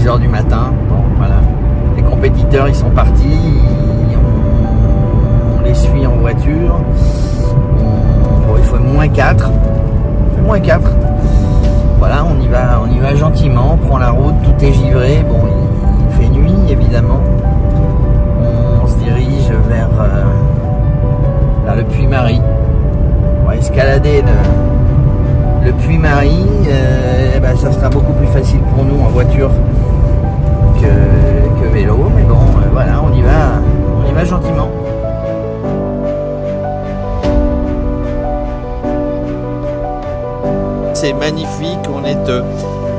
6 h du matin. Bon, voilà. Les compétiteurs, ils sont partis. On les suit en voiture. Bon, il faut -4. Il fait -4. Voilà, on y va gentiment. On prend la route, tout est givré. Bon, il fait nuit, évidemment. On se dirige vers le Puy-Marie. On va escalader le Puy-Marie. Ça sera beaucoup plus facile pour nous en voiture que vélo. Mais bon, voilà, on y va gentiment. C'est magnifique, on est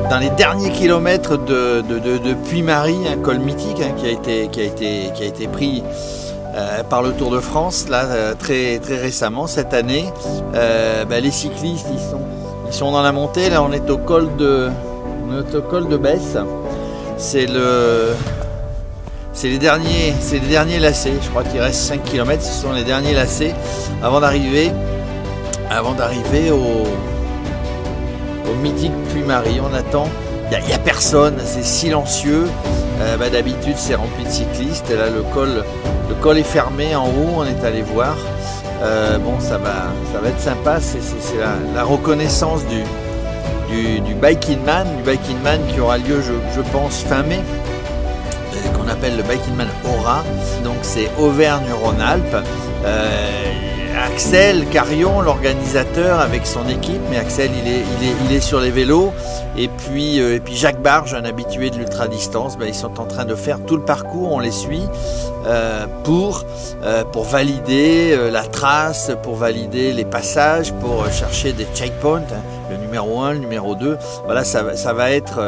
dans les derniers kilomètres de Puy-Marie, un col mythique qui a été pris par le Tour de France là, très récemment cette année. Les cyclistes ils sont dans la montée, là on est au col de Besse. C'est les derniers lacets, je crois qu'il reste 5 km, ce sont les derniers lacets avant d'arriver au mythique Puy-Marie. On attend, il n'y a personne, c'est silencieux. D'habitude c'est rempli de cyclistes, et là le col est fermé en haut, on est allé voir. Ça va être sympa, c'est la reconnaissance du Bike in Man qui aura lieu je pense fin mai, qu'on appelle le Bike in Man Aura, donc c'est Auvergne-Rhône-Alpes. Axel Carion, l'organisateur, avec son équipe, mais Axel il est sur les vélos, et puis Jacques Barge, un habitué de l'ultra-distance, ils sont en train de faire tout le parcours, on les suit pour valider la trace, pour valider les passages, pour chercher des checkpoints, le numéro 1, le numéro 2, voilà, ça va être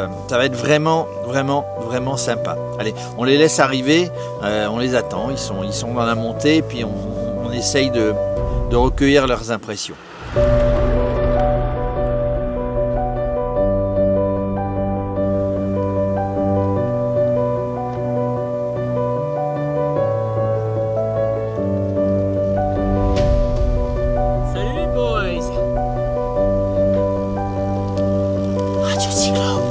vraiment sympa. Allez, on les laisse arriver, on les attend, ils sont dans la montée, et puis on essaye de recueillir leurs impressions. Salut boys. Radio Cyclo.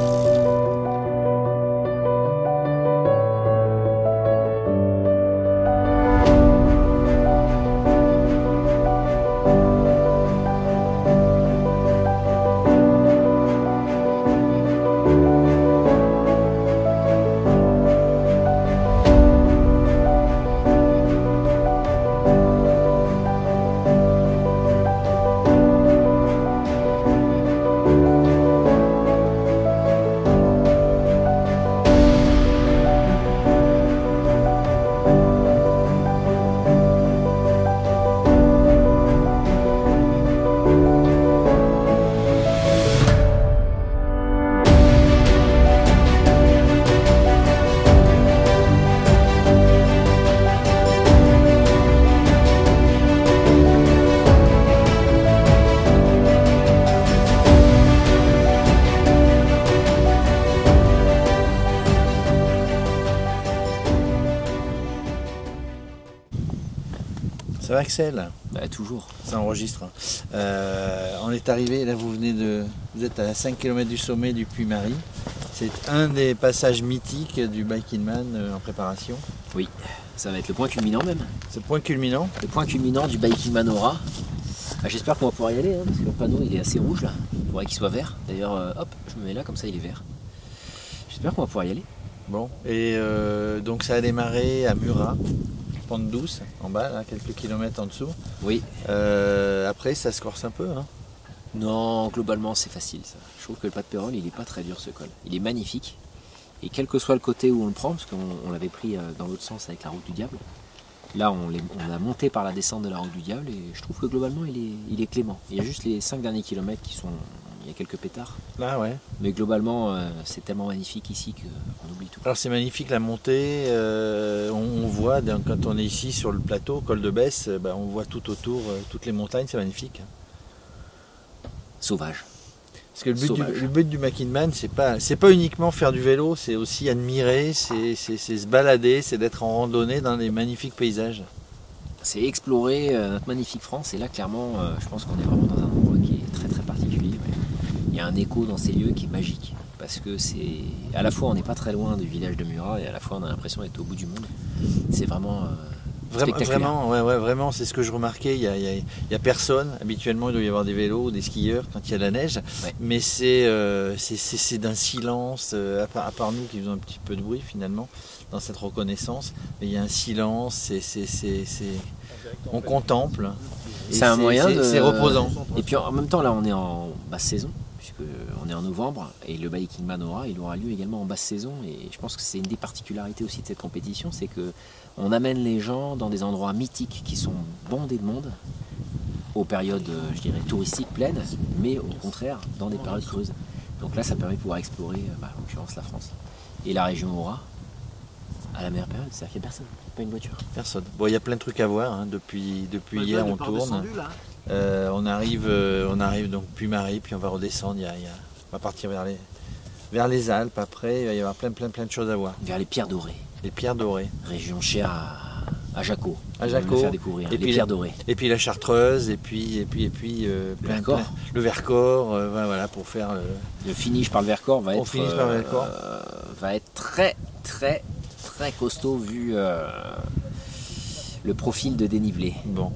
Ça va Axel? Toujours. Ça enregistre. On est arrivé, là vous êtes à 5 km du sommet du Puy-Marie. C'est un des passages mythiques du Bike in Man en préparation. Oui, ça va être le point culminant même. C'est le point culminant? Le point culminant du Bike in Man Aura. J'espère qu'on va pouvoir y aller, parce que le panneau il est assez rouge là. Il faudrait qu'il soit vert. D'ailleurs, hop, je me mets là, comme ça il est vert. J'espère qu'on va pouvoir y aller. Bon, et donc ça a démarré à Murat, pente douce, en bas, là, quelques kilomètres en dessous. Oui. Après, ça se corse un peu, hein? Non, globalement c'est facile ça. Je trouve que le pas de Pérol il est pas très dur ce col. Il est magnifique. Et quel que soit le côté où on le prend, parce qu'on l'avait pris dans l'autre sens avec la route du diable, là on a monté par la descente de la route du diable et je trouve que globalement il est clément. Il y a juste les 5 derniers kilomètres qui sont... Il y a quelques pétards. Ah ouais. Mais globalement c'est tellement magnifique ici qu'on oublie tout. Alors c'est magnifique la montée, on voit quand on est ici sur le plateau, col de Besse, on voit tout autour, toutes les montagnes, c'est magnifique. Sauvage. Parce que le but du Bike in Man, c'est pas uniquement faire du vélo, c'est aussi admirer, c'est se balader, c'est d'être en randonnée dans des magnifiques paysages. C'est explorer notre magnifique France, et là clairement je pense qu'on est vraiment dans un endroit qui est très très particulier. Il y a un écho dans ces lieux qui est magique, parce que c'est à la fois on n'est pas très loin du village de Murat et à la fois on a l'impression d'être au bout du monde. C'est vraiment spectaculaire. Vraiment, c'est ce que je remarquais. Il y a personne. Habituellement, il doit y avoir des vélos, des skieurs quand il y a de la neige. Ouais. Mais c'est d'un silence, à part nous qui faisons un petit peu de bruit finalement dans cette reconnaissance. Mais il y a un silence. On contemple. C'est un moyen de. C'est reposant. Et puis en même temps, là, on est en basse saison, puisqu'on est en novembre, et le Biking Man il aura lieu également en basse saison. Et je pense que c'est une des particularités aussi de cette compétition, c'est que on amène les gens dans des endroits mythiques qui sont bondés de monde, aux périodes, je dirais, touristiques pleines, mais au contraire, dans des périodes creuses. Donc là, ça permet de pouvoir explorer, en l'occurrence, la France. Et la région Aura, à la meilleure période, c'est-à-dire qu'il n'y a personne, pas une voiture. Personne. Bon, il y a plein de trucs à voir, hein. Depuis hier, on tourne. On arrive donc Puy-Marie, puis on va redescendre. On va partir vers les Alpes. Après, il va y avoir plein de choses à voir. Vers les Pierres Dorées. Les Pierres Dorées. Région chère à Jaco. À Jaco. Faire découvrir. Et les puis Pierres Dorées. Et puis la Chartreuse, et puis le Vercors, voilà, pour faire. Le finish par le Vercors va être. Finish par le Vercors. Va être très costaud vu le profil de dénivelé. Bon,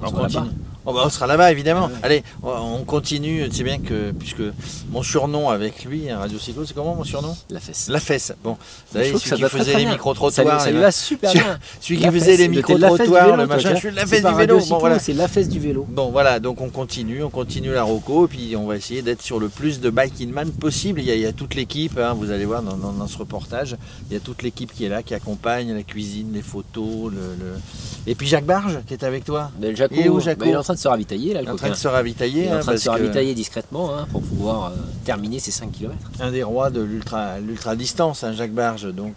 on sera continue. là-bas. On sera là-bas évidemment. Allez, on continue. C'est bien que, puisque mon surnom avec lui, Radio Cyclo, c'est comment mon surnom? La fesse. La fesse. Bon, vous Je savez, trouve que celui ça qui va faisait très les bien. micro-trottoirs. Ça lui va super bien. Celui qui faisait les micro-trottoirs, le machin, je suis la fesse du vélo. Bon, voilà. C'est la fesse du vélo. Bon, voilà, donc on continue la roco, et puis on va essayer d'être sur le plus de Biking Man possible. Il y a toute l'équipe, hein, vous allez voir dans ce reportage, il y a toute l'équipe qui est là, qui accompagne la cuisine, les photos, et puis Jacques Barge qui est avec toi. Mais Jaco, Et où, Jaco il est en train de se ravitailler là, Il est en train de se ravitailler. Il est en train de parce se que ravitailler discrètement pour pouvoir terminer ses 5 km. un des rois de l'ultra distance, hein, Jacques Barge. Donc,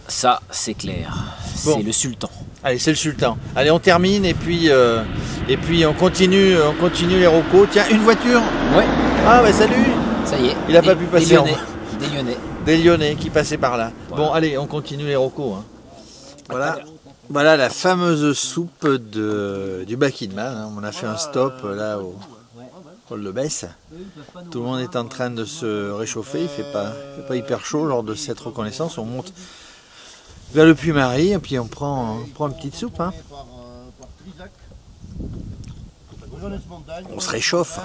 ça, c'est clair. Bon. C'est le sultan. allez, c'est le sultan. Allez, on termine et puis on continue les rocos. Tiens, une voiture. Ouais. Ah ouais, salut. Ça y est. Il a pas pu passer en bas. Des Lyonnais. Des Lyonnais qui passaient par là. Voilà. Bon, allez, on continue les rocos. Hein. Voilà la fameuse soupe du Biking Man. Hein. On a fait un stop là au col de Besse. Tout le monde est en train de se réchauffer. Il fait pas hyper chaud lors de cette reconnaissance. On monte vers le Puy-Marie et puis on prend une petite soupe. Hein. On se réchauffe.